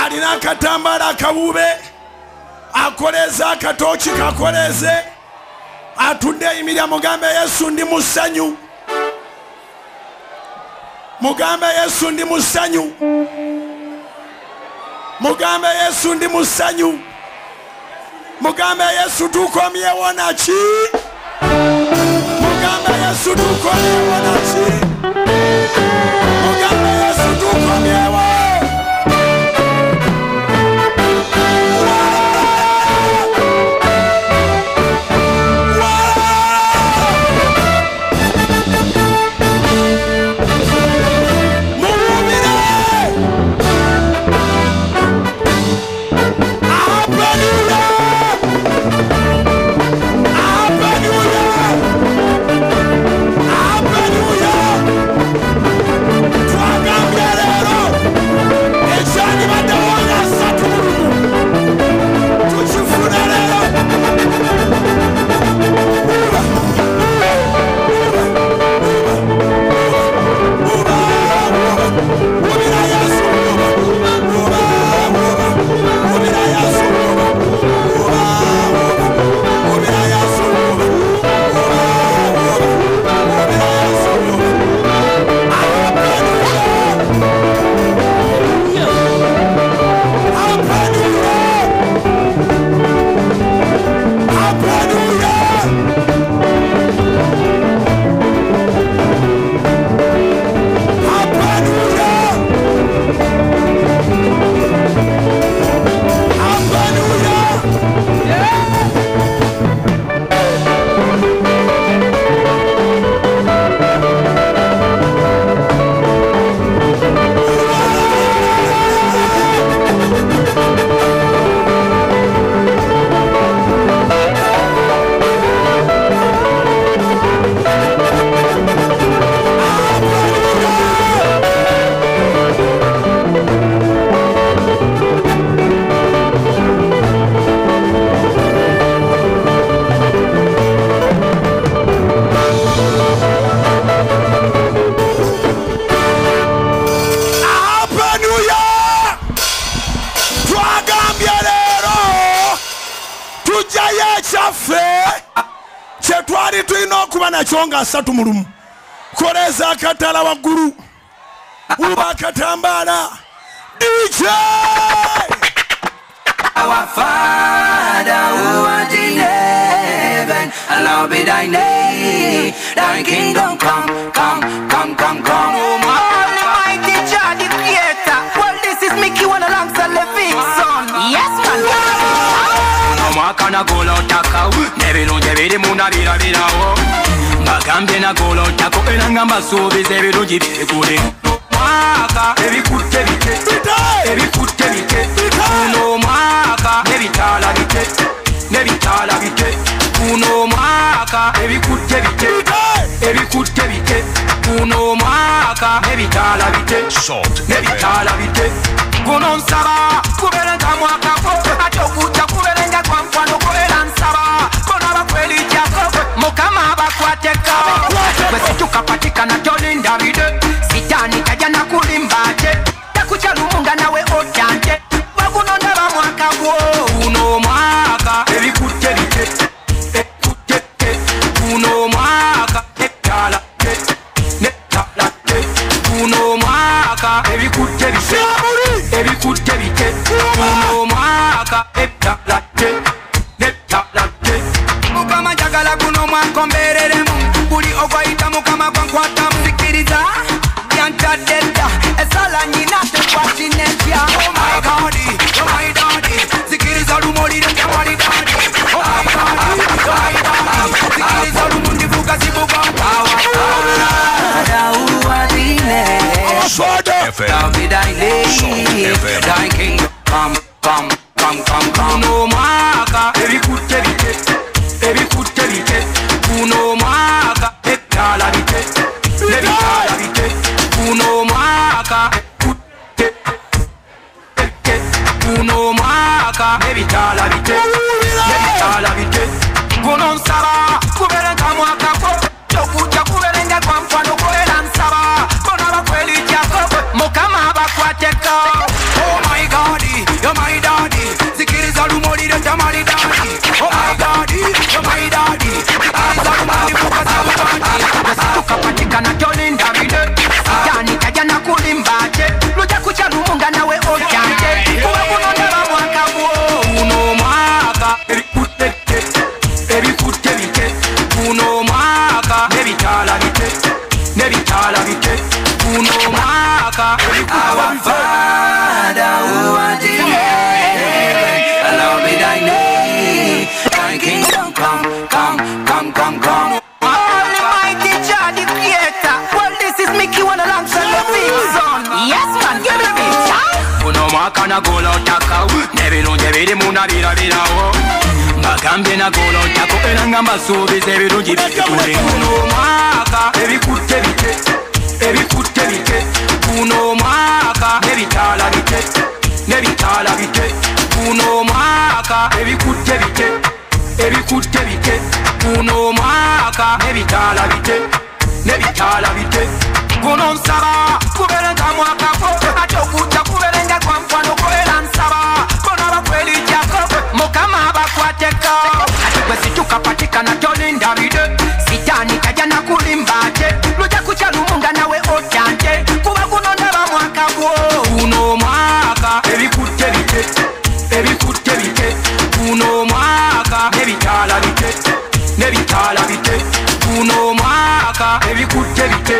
alina akatambala akawube akoleza akatooki kakoleze atudde eyimirya mugambe Yesu ndi musanyu mugambe Yesu ndi musanyu mugambe Yesu ndi musanyu mugambe Yesu tukomyewo naki mugambe Yesu tukomyewo naki mugambe Yesu tukomyewo Chonga satu mulumu koleza akatala waggulu uba akatambala DJ Our Father who art in heaven, hallowed be thy name. Thy kingdom come, come, come, come, come. Almighty Jah the Creator. Well, this is Mickey one alongside Levi's son. Yes, man. Omwaka na golo takao, nebirungi birimu na birabirawo. Bagambye na golo tako era mbasuubiza ebirungi bikule. Omwaka ebikutte bite, ebikutte bite. Kuno omwaka nebitaala bite, nebitaala bite. Kuno omwaka ebikutte bite, ebikutte bite. Kuno omwaka nebitaala bite, nebitaala bite. Kuno nsaba kuberenga mwaka ko ate okujja kuberenga kwa mfano ko era nsaba kona bakwelijjako mukama bakwateko bwe situkapatikana tolinda bide sitani tajja nakulimbate takucha lumunga nawe otyante baguno ndaba mwaka gwo uno omwaka ebikutte bite ekutte uno omwaka etala netala uno omwaka ebikutte bite ebikutte bite uno omwaka etala netalate mukama njagala guno mwaka mbereremu buli ogwayita mukama gwankwata muzikiriza yantadde dda esala nyina tekwatinetya oh my god oh my daddy zikiriza lumolire njawali daddy oh my god oh my daddy zikiriza lumundivuga zibuga mpawa I'll be thy name, thy kingdom come, come, come, come, come. Uno mwaka ebikutte bite, ebikutte bite. Uno mwaka etala bite, nebitala bite. Uno mwaka ekutte bite. Uno mwaka nebitala bite, nebitala bite. Kuno nsaba kuberenga mwaka ko tokuja kuberenga kwa mfano ko era nsaba kona bakwelijjako mukama bakwateko oh my god mwaka nagola otakawo n'ebirungi ebirimu nabirabirawo mbagambye nagola otako era nga mbasuubiza ebirungi bikule guno omwaka ebikutte bite ebikutte bite guno omwaka n'ebitaala bite n'ebitaala bite guno omwaka ebikutte bite ebikutte bite guno omwaka n'ebitaala bite n'ebitaala bite guno nsaba kuberenga mwakako ate okujja kuberenga kwa nkwano era nsaba bona bakwelijjako mukama bakwateko ate gwe situkapatikana tolinda bide sitaani tajja nakulimba ate lujja kutya lumunga nawe otyante kuba guno ndaba mwaka gwo guno omwaka ebikutte bite ebikutte bite guno omwaka n'ebitaala bite n'ebitaala bite guno omwaka ebikutte bite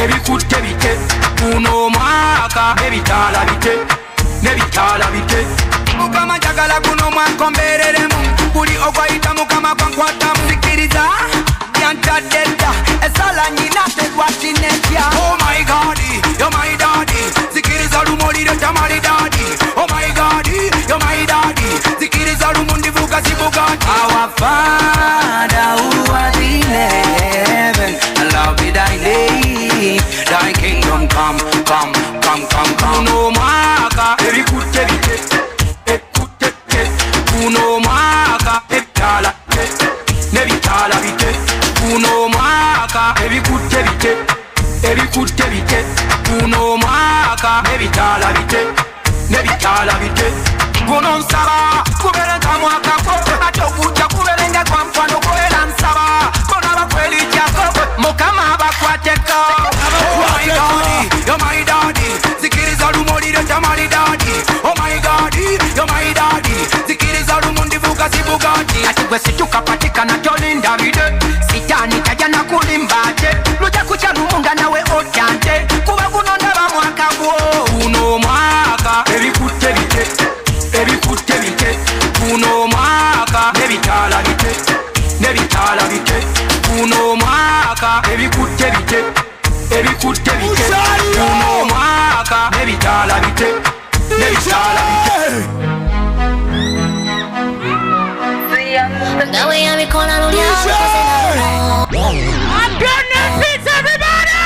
ebikutte bite guno omwaka n'ebitaala bite n'ebitaala bite mukama njagala guno omwaka ombeereremu buli ogwayita mukama gwankwatamu sikiriza yantadde dda esala nyina tegwatinetya oh my god you're my daddy sikiriza lumolire tamali daddy oh my god you're my daddy sikiriza lumundivuga sibugati our father who art in heaven hallowed be thy name thy kingdom come come come come come guno omwaka ebikutte bite ebikutte bite guno omwaka ebitaala bite n'ebitaala bite guno omwaka ebikutte bite ebikutte bite guno omwaka n'ebitaala bite n'ebitaala bite guno nsaba kuberenga mwakako ate okujja kuberenga kwa nkwano era nsaba bona bakwelijjako mukama bakwateko oh my god you're my daddy sikiriza lumolire tamali daddy oh my god you're my daddy sikiriza lumundivuga sibugati ate gwe situkapatikana tolinda bide sitaani tajja nakulimba ate lujja kutya lumunga nawe otyante kuba guno ndaba mwaka gwo guno omwaka ebikutte bite ebikutte bite guno omwaka n'ebitaala bite n'ebitaala bite guno omwaka ebikutte bite ebikutte bite guno omwaka n'ebitaala bite n'ebitaala bite Gawe ya mikono lulia I'm gonna beat everybody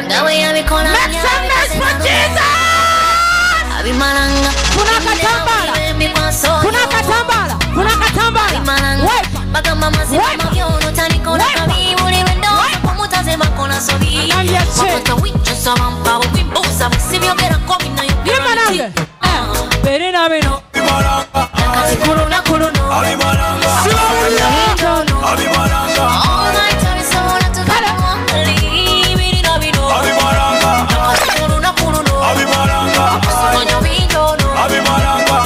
Gawe ya mikono lulia Make some noise for Jesus Abimalanga Kunakatambala Kunakatambala Kunakatambala Wait Bagamba mazima mavyono tanikona kabi Uli wendo kumutazema kona sobi Wakoto wicho sabamba Wimbuza msibyo gera komi na yupiraniti Berina bino Nakati kuruna kuruno Abimalanga Abimalanga All night I saw to the mwangali Berina bino Abimalanga Nakati kuruna kuruno Abimalanga Sonya bindono Abimalanga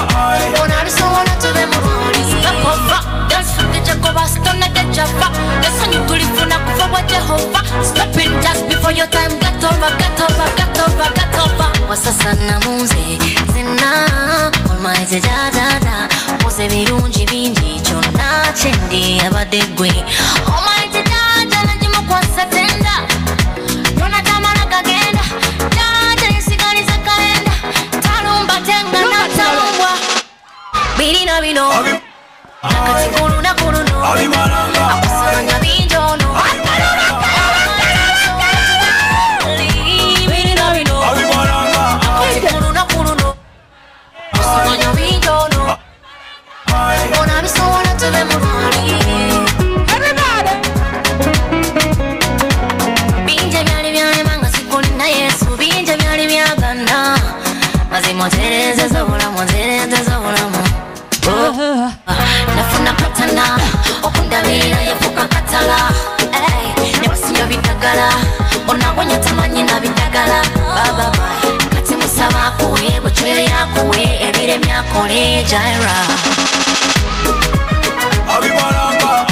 Ona saw to the mwangali Step over Dance with the Jacoba Stone at the Java Listen you to live na kufa wa Jehovah Step in just before your time Get over, get over, get over, get over Wasasa na muze Zina Almighty Jada Mose birungi bingi Chona chendi abadegwe Almighty Jada Najima kwa satenda Yona tamana kagenda Jada isigariza kalenda Talumba tenga na talumbwa Birina bino Nakati kuruna kuruno Akusanga binjono Birina bino Nakati kuruna kuruno Akusanga binjono Ona bisona to them Everybody Binja byali byali manga sikulina Yesu Binja byali byagana Mazimo tereze zobulamu tereze zobulamu Nafuna katana Okundabira yafuka katala Nebasiyo bidagala Onagonya tamanyi na bidagala Baba Kati musaba kuwe Buchwe yakuwe Ebire myakole Jaira Abimalanga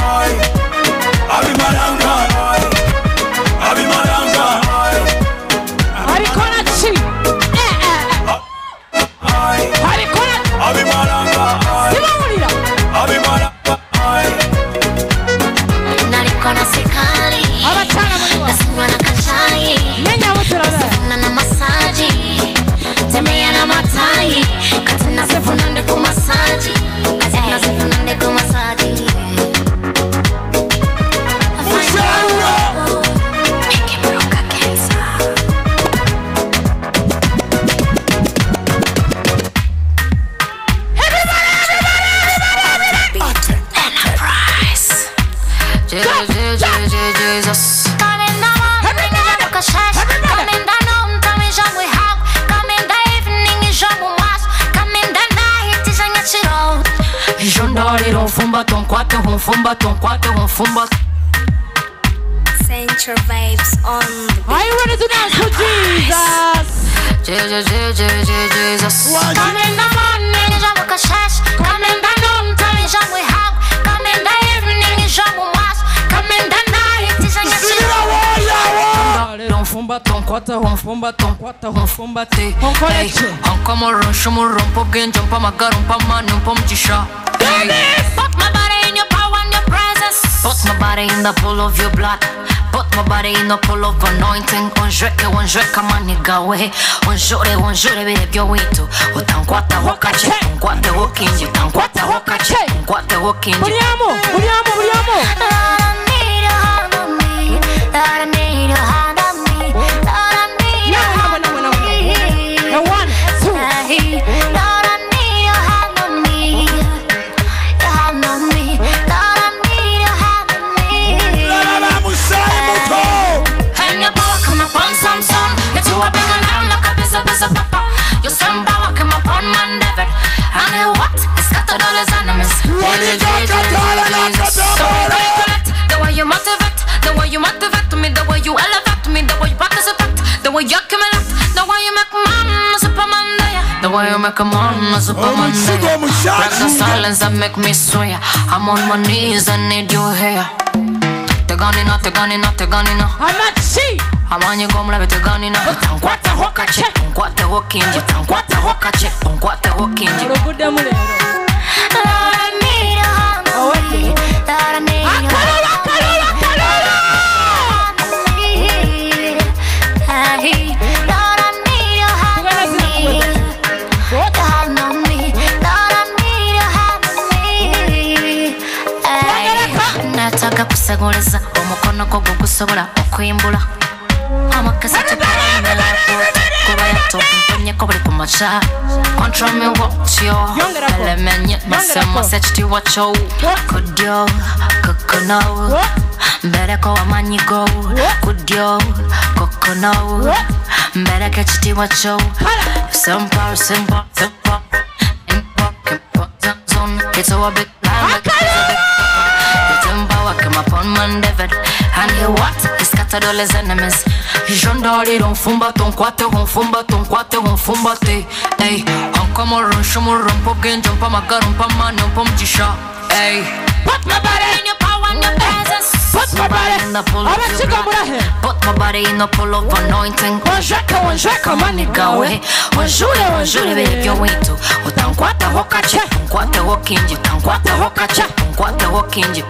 Abimalanga Abimalanga Harikona chi Harikona Abimalanga Simamulira Abimalanga Nalikona sikali Abatana muliwa Nasinywa na kachai Nenya wuturana Nasifuna na masaji unfumbate, unkwate, unfumbate, unkwate, unfumbate. Central vibes on the Are you ready to dance for Jesus? Jesus. Come in the morning, jam with a shash. Come in the noontime, jam with hog. Come in the evening, jam with mash. Come in the night, jam with unfumbate, unkwate, unfumbate, unkwate, unfumbate. Unkomo rushumu rumpo genjo mpa magaru mpa manu mpa mjisha. Put my body in your power and your presence. Put my body in the pool of your blood. Put my body in the pool of anointing. Onjweka manigawe. Onjure bebyo witu. Utankwata hokache. Unkwate hokinji. Utankwata hokache. Unkwate hokinji. Buriamo. I need your hand on me. I need your hand on me. I need your hand on me. And 1, 2. Lord, I need your hand on me. Your hand on me. Lord, I need your hand on me. And your power come upon some son. It's you a big and like a piece of papa. Your son power come upon man David. And you what? It's scattered all his enemies. So recollect the way you motivate, the way you motivate me, the way you elevate me, the way you participate, the way you accumulate, the way you make man a Superman there, the way you make a man a Superman there. Break the silence and make me swear. I'm on my knees, I need you here. Teganina. Amachi. Amanye gomla beteganina. Tankwata hokache, tankwata hokinji, tankwata hokache, tankwata hokinji. Urugude mulero. Lord, I need your hand on me. Lord, I need your hand on me. Lord, I need your hand on me. Your hand on me. Lord, I need your hand on me. Nataka kuseguleza omukono gwo gusobola okwimbula amakasi tukamela kuba yatopumponye buli ku macha control me watyo elemenye masemo sechti wacho kudyo kokono mbereko wamanyigo kudyo kokono mbereke chiti wacho simple it's a big come upon man David. And he what? He scattered all his enemies. Jondori unfumbate, unfumbate. Ey, unkomo rushumu rumpo genjo mpa magaru mpa manu mpa mjisha. Ey, put my body in your power and your presence. Put my body in the pool of your blood. Put my body in the pool of anointing. Onjweka manigawe. Onjure bebyo witu. Utankwata hokache, unkwate hokinji. Utankwata hokache, unkwate hokinji.